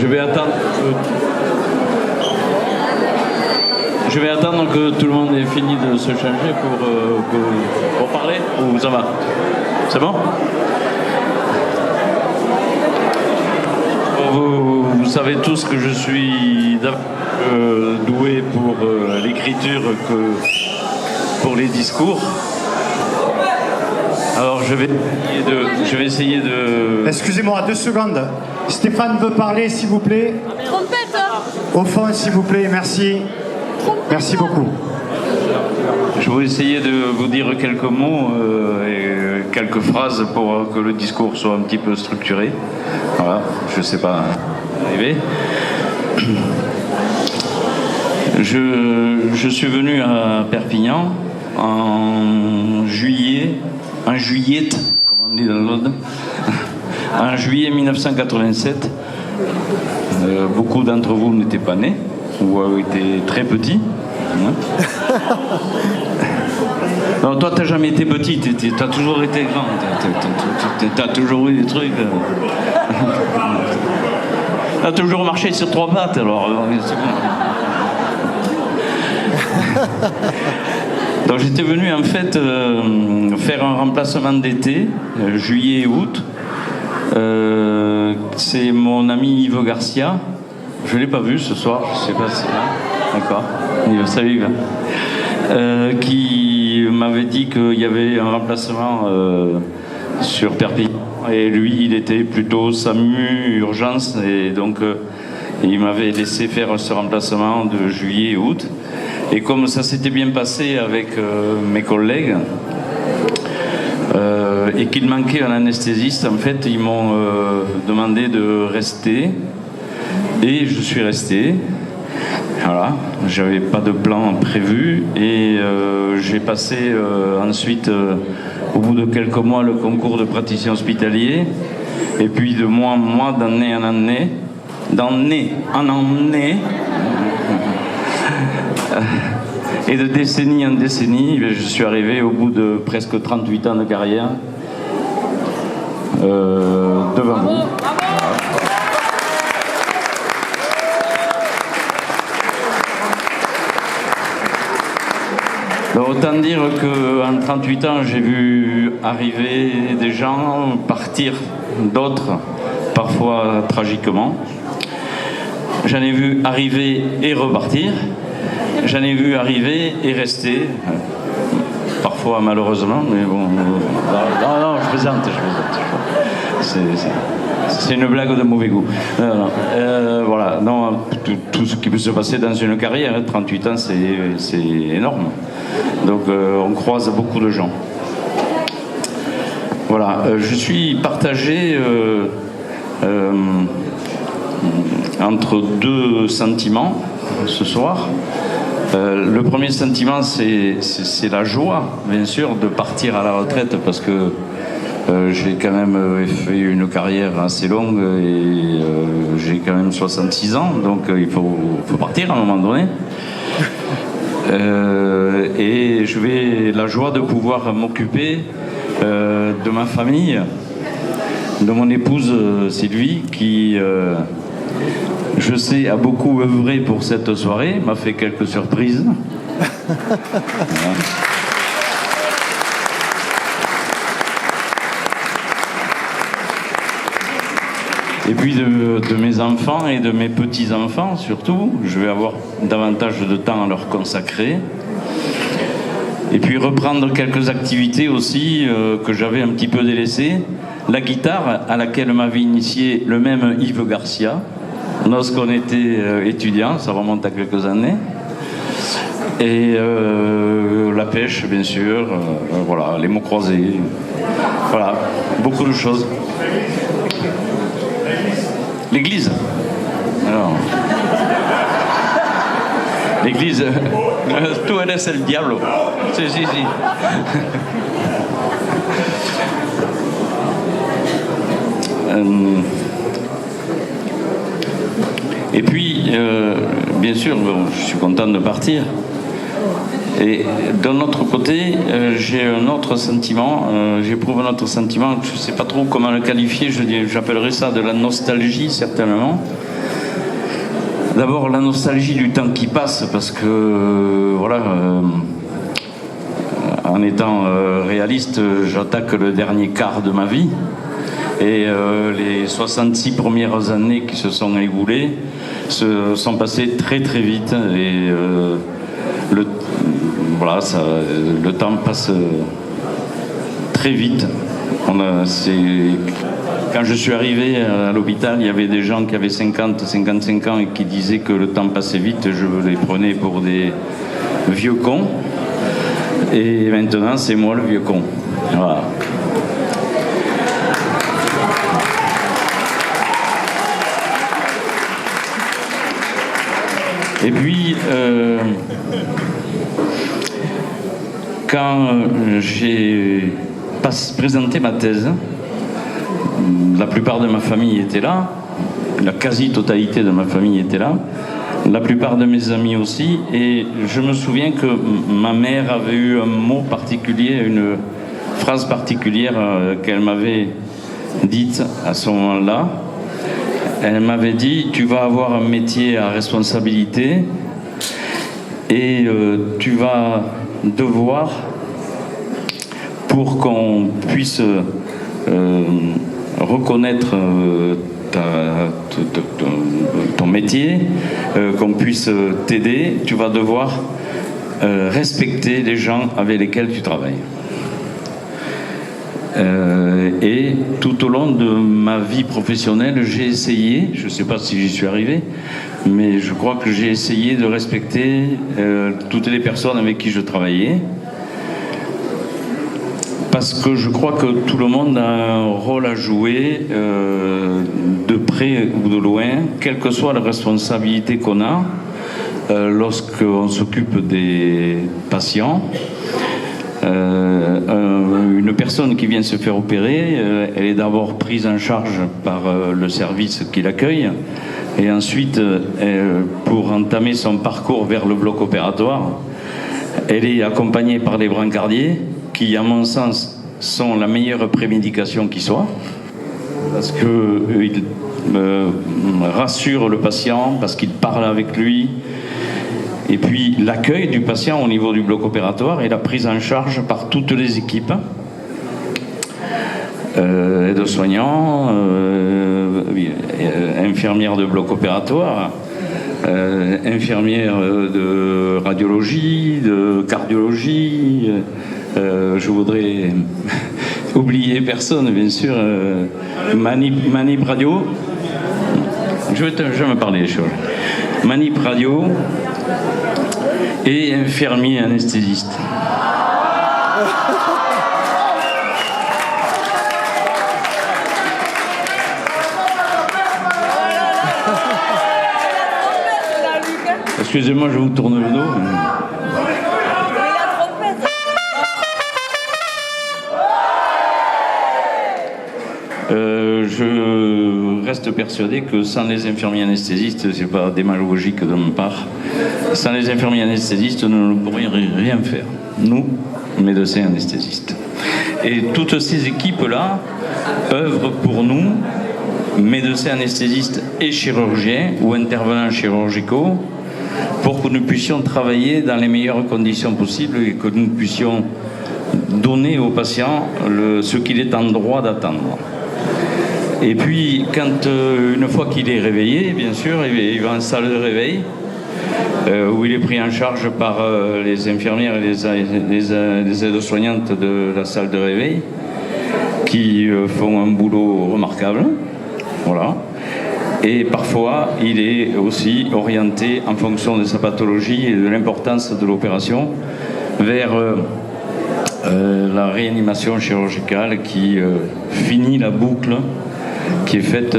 Je vais attendre. Je vais attendre que tout le monde ait fini de se changer pour parler. Ou ça va? C'est bon? Vous savez tous que je suis doué pour l'écriture que pour les discours. Alors je vais essayer de... Excusez-moi, 2 secondes. Stéphane veut parler, s'il vous plaît. Trompette, hein. Au fond, s'il vous plaît, merci. Merci beaucoup. Je vais essayer de vous dire quelques mots et quelques phrases pour que le discours soit un petit peu structuré. Voilà, je ne sais pas arriver. Je suis venu à Perpignan en juillet, comme on dit dans l'Aude, en juillet 1987. Beaucoup d'entre vous n'étaient pas nés ou étaient très petits. Non, toi, t'as jamais été petit, t'as toujours été grand, t'as toujours eu des trucs. T'as toujours marché sur 3 pattes, alors c'est bon. Donc j'étais venu en fait faire un remplacement d'été, juillet et août. C'est mon ami Yves Garcia. Je l'ai pas vu ce soir, je sais pas si c'est là. D'accord. Salut Yves. Qui m'avait dit qu'il y avait un remplacement sur Perpignan. Et lui, il était plutôt SAMU, urgence. Et donc, il m'avait laissé faire ce remplacement de juillet et août. Et comme ça s'était bien passé avec mes collègues, et qu'il manquait un anesthésiste, en fait, ils m'ont demandé de rester. Et je suis resté. Voilà, j'avais pas de plan prévu. Et j'ai passé ensuite, au bout de quelques mois, le concours de praticien hospitalier. Et puis de mois en mois, d'année en année, et de décennie en décennie, je suis arrivé au bout de presque 38 ans de carrière devant vous. Donc, autant dire qu'en 38 ans, j'ai vu arriver des gens, partir d'autres, parfois tragiquement. J'en ai vu arriver et repartir. J'en ai vu arriver et rester. Parfois malheureusement, mais bon... Non, je plaisante. C'est une blague de mauvais goût. Voilà, non, tout ce qui peut se passer dans une carrière, 38 ans, c'est énorme. Donc on croise beaucoup de gens. Voilà, je suis partagé entre 2 sentiments ce soir. Le premier sentiment, c'est la joie, bien sûr, de partir à la retraite parce que j'ai quand même fait une carrière assez longue et j'ai quand même 66 ans, donc il faut partir à un moment donné. Et la joie de pouvoir m'occuper de ma famille, de mon épouse Sylvie, qui, je sais, a beaucoup œuvré pour cette soirée, m'a fait quelques surprises. Voilà. Et puis de mes enfants et de mes petits-enfants surtout, je vais avoir davantage de temps à leur consacrer. Et puis reprendre quelques activités aussi que j'avais un petit peu délaissées. La guitare, à laquelle m'avait initié le même Yves Garcia, lorsqu'on était étudiant, ça remonte à quelques années. Et la pêche, bien sûr, voilà, les mots croisés, voilà, beaucoup de choses. L'église. Alors, l'église, tú eres el diablo. Si. Et puis, bien sûr, bon, je suis content de partir. Et d'un autre côté, j'ai un autre sentiment, j'éprouve un autre sentiment, je ne sais pas trop comment le qualifier, j'appellerais ça de la nostalgie certainement, D'abord la nostalgie du temps qui passe, parce que voilà, en étant réaliste, j'attaque le dernier quart de ma vie. Et les 66 premières années qui se sont écoulées se sont passées très très vite. Et voilà, le temps passe très vite. Quand je suis arrivé à l'hôpital, il y avait des gens qui avaient 50, 55 ans et qui disaient que le temps passait vite. Je les prenais pour des vieux cons. Et maintenant, c'est moi le vieux con. Voilà. Et puis, quand j'ai présenté ma thèse, la plupart de ma famille était là, la quasi-totalité de ma famille était là, la plupart de mes amis aussi, et je me souviens que ma mère avait eu un mot particulier, une phrase particulière qu'elle m'avait dite à ce moment-là. Elle m'avait dit: tu vas avoir un métier à responsabilité et tu vas devoir, pour qu'on puisse reconnaître ton métier, qu'on puisse t'aider, tu vas devoir respecter les gens avec lesquels tu travailles. Et tout au long de ma vie professionnelle, j'ai essayé, je ne sais pas si j'y suis arrivé, mais je crois que j'ai essayé de respecter toutes les personnes avec qui je travaillais, parce que je crois que tout le monde a un rôle à jouer, de près ou de loin, quelle que soit la responsabilité qu'on a, lorsqu'on s'occupe des patients. Une personne qui vient se faire opérer, elle est d'abord prise en charge par le service qui l'accueille, et ensuite, pour entamer son parcours vers le bloc opératoire, elle est accompagnée par les brancardiers, qui, à mon sens, sont la meilleure prémédication qui soit, parce qu'ils rassurent le patient, parce qu'ils parlent avec lui. Et puis l'accueil du patient au niveau du bloc opératoire et la prise en charge par toutes les équipes, aides-soignants, infirmières de bloc opératoire, infirmières de radiologie, de cardiologie, je voudrais oublier personne, bien sûr, manip radio, je vais me parler des choses, manip radio, et infirmier anesthésiste. Excusez-moi, je vous tourne le dos. Je reste persuadé que sans les infirmiers anesthésistes, c'est pas démagogique de ma part, sans les infirmiers anesthésistes, nous ne pourrions rien faire. Nous, médecins anesthésistes. Et toutes ces équipes-là œuvrent pour nous, médecins anesthésistes et chirurgiens ou intervenants chirurgicaux, pour que nous puissions travailler dans les meilleures conditions possibles et que nous puissions donner au patient ce qu'il est en droit d'attendre. Et puis, une fois qu'il est réveillé, bien sûr, il va en salle de réveil, où il est pris en charge par les infirmières et les aides-soignantes de la salle de réveil, qui font un boulot remarquable. Voilà. Et parfois, il est aussi orienté, en fonction de sa pathologie et de l'importance de l'opération, vers la réanimation chirurgicale qui finit la boucle qui est faite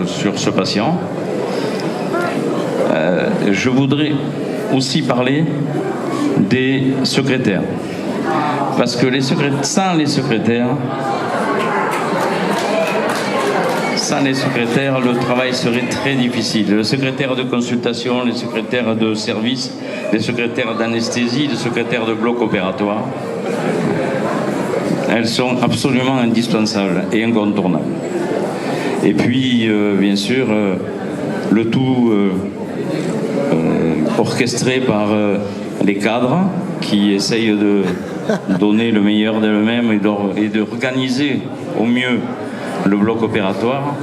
sur ce patient. Je voudrais aussi parler des secrétaires, parce que sans les secrétaires, le travail serait très difficile. Le secrétaire de consultation, les secrétaires de service, les secrétaires d'anesthésie, les secrétaires de bloc opératoire, elles sont absolument indispensables et incontournables. Et puis, bien sûr, le tout orchestré par les cadres qui essayent de donner le meilleur d'eux-mêmes et d'organiser au mieux le bloc opératoire.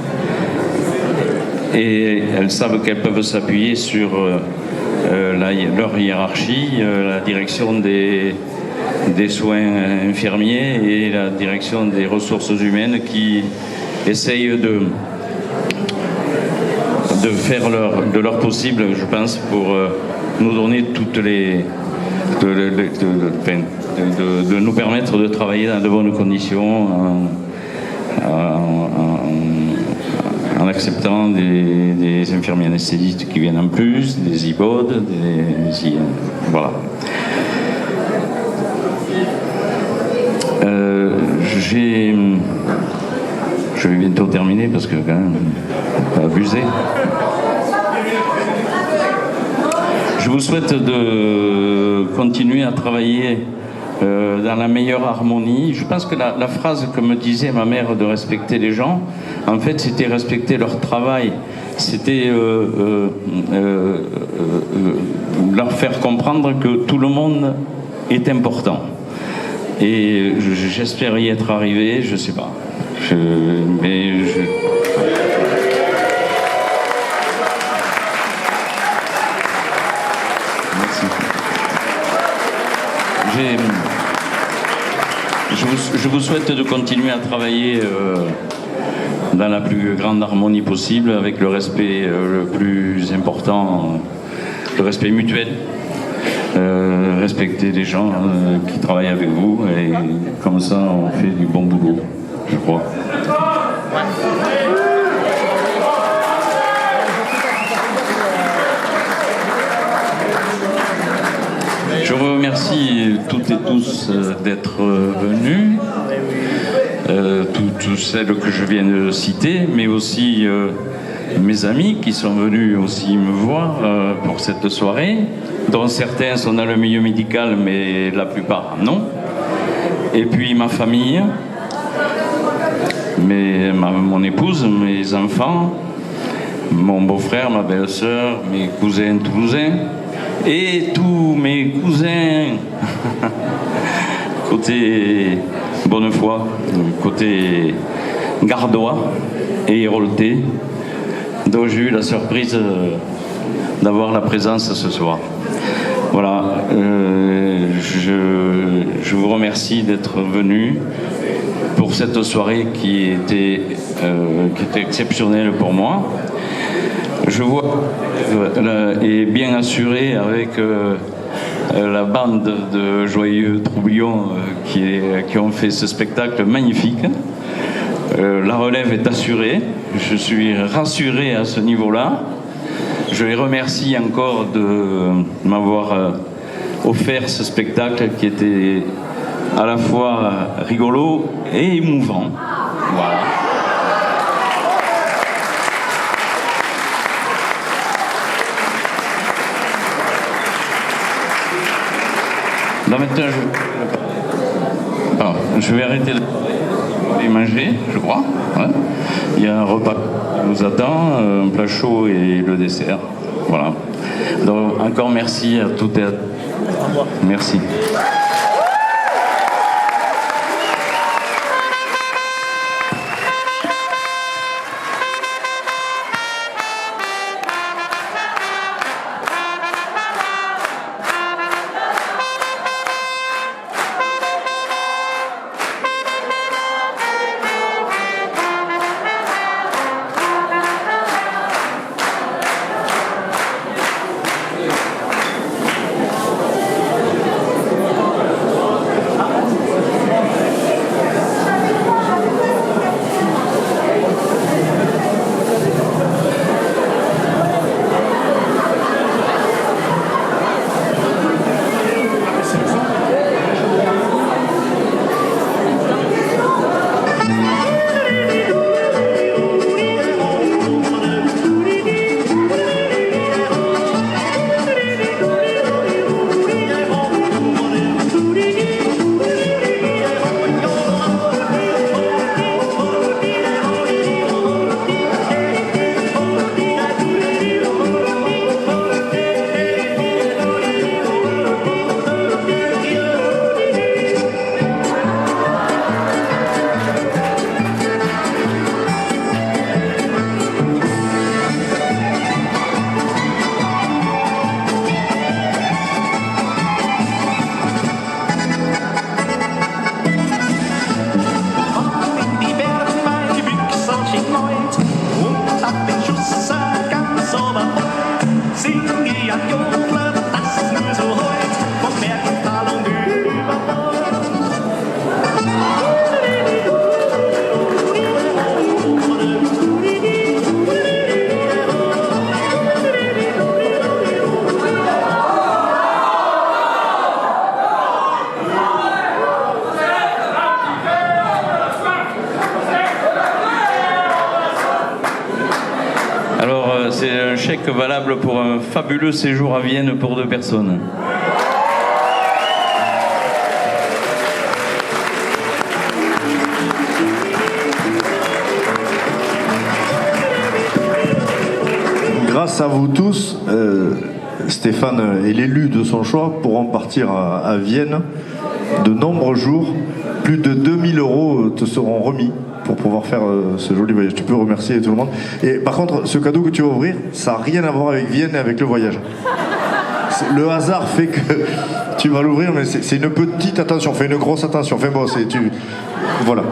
Et elles savent qu'elles peuvent s'appuyer sur leur hiérarchie, la direction des soins infirmiers et la direction des ressources humaines qui essayent de faire de leur possible, je pense, pour nous donner toutes les... de nous permettre de travailler dans de bonnes conditions en acceptant des infirmiers anesthésistes qui viennent en plus, des IBOD, voilà. Je vais bientôt terminer parce que quand même, pas abuser. Je vous souhaite de continuer à travailler dans la meilleure harmonie. Je pense que la phrase que me disait ma mère de respecter les gens, en fait, c'était respecter leur travail. C'était leur faire comprendre que tout le monde est important. Et j'espère y être arrivé, je sais pas. Je vous souhaite de continuer à travailler dans la plus grande harmonie possible, avec le respect le plus important, le respect mutuel. Respecter les gens qui travaillent avec vous, et comme ça on fait du bon boulot, je crois. Je vous remercie toutes et tous d'être venus, toutes celles que je viens de citer, mais aussi mes amis qui sont venus aussi me voir pour cette soirée, dont certains sont dans le milieu médical, mais la plupart non. Et puis ma famille, mon épouse, mes enfants, mon beau-frère, ma belle-sœur, mes cousins toulousains, et tous mes cousins côté Bonnefoy, côté Gardois et Héroltais, dont j'ai eu la surprise d'avoir la présence ce soir. Voilà, je vous remercie d'être venus pour cette soirée qui était exceptionnelle pour moi. Je vois est bien assuré avec la bande de joyeux troublions qui ont fait ce spectacle magnifique. La relève est assurée, je suis rassuré à ce niveau-là. Je les remercie encore de m'avoir offert ce spectacle qui était à la fois rigolo et émouvant. Voilà. Là maintenant, je vais arrêter de manger, je crois. Ouais. Il y a un repas qui nous attend, un plat chaud et le dessert. Voilà. Donc encore merci à toutes et à tous. Merci. chèque valable pour un fabuleux séjour à Vienne pour 2 personnes. Grâce à vous tous, Stéphane et l'élu de son choix pourront partir à Vienne de nombreux jours. Plus de 2000 € te seront remis pour pouvoir faire ce joli voyage. Tu peux remercier tout le monde. Et par contre, ce cadeau que tu vas ouvrir, ça n'a rien à voir avec Vienne et avec le voyage. Le hasard fait que tu vas l'ouvrir, mais c'est une petite attention. Fais une grosse attention. Enfin bon, voilà.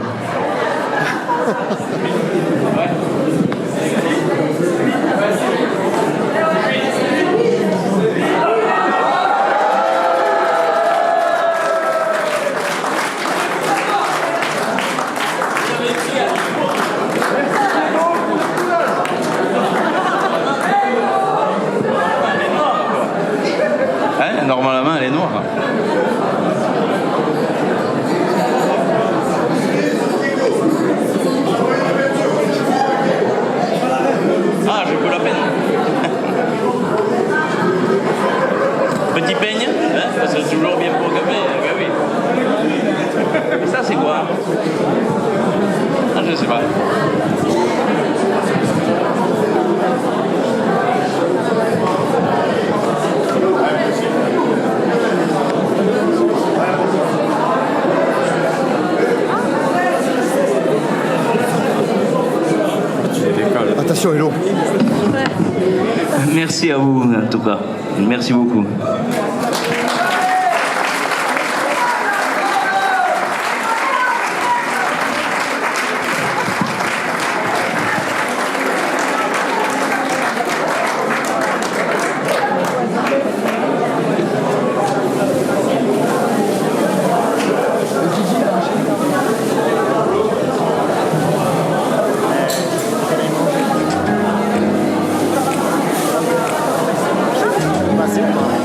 Normalement, elle est noire. Ah, j'ai pas la peine. Petit peigne, hein, c'est toujours bien programmé. Ben oui. Et ça, c'est quoi? Ah, je sais pas. Attention, hello. Merci à vous, en tout cas. Merci beaucoup.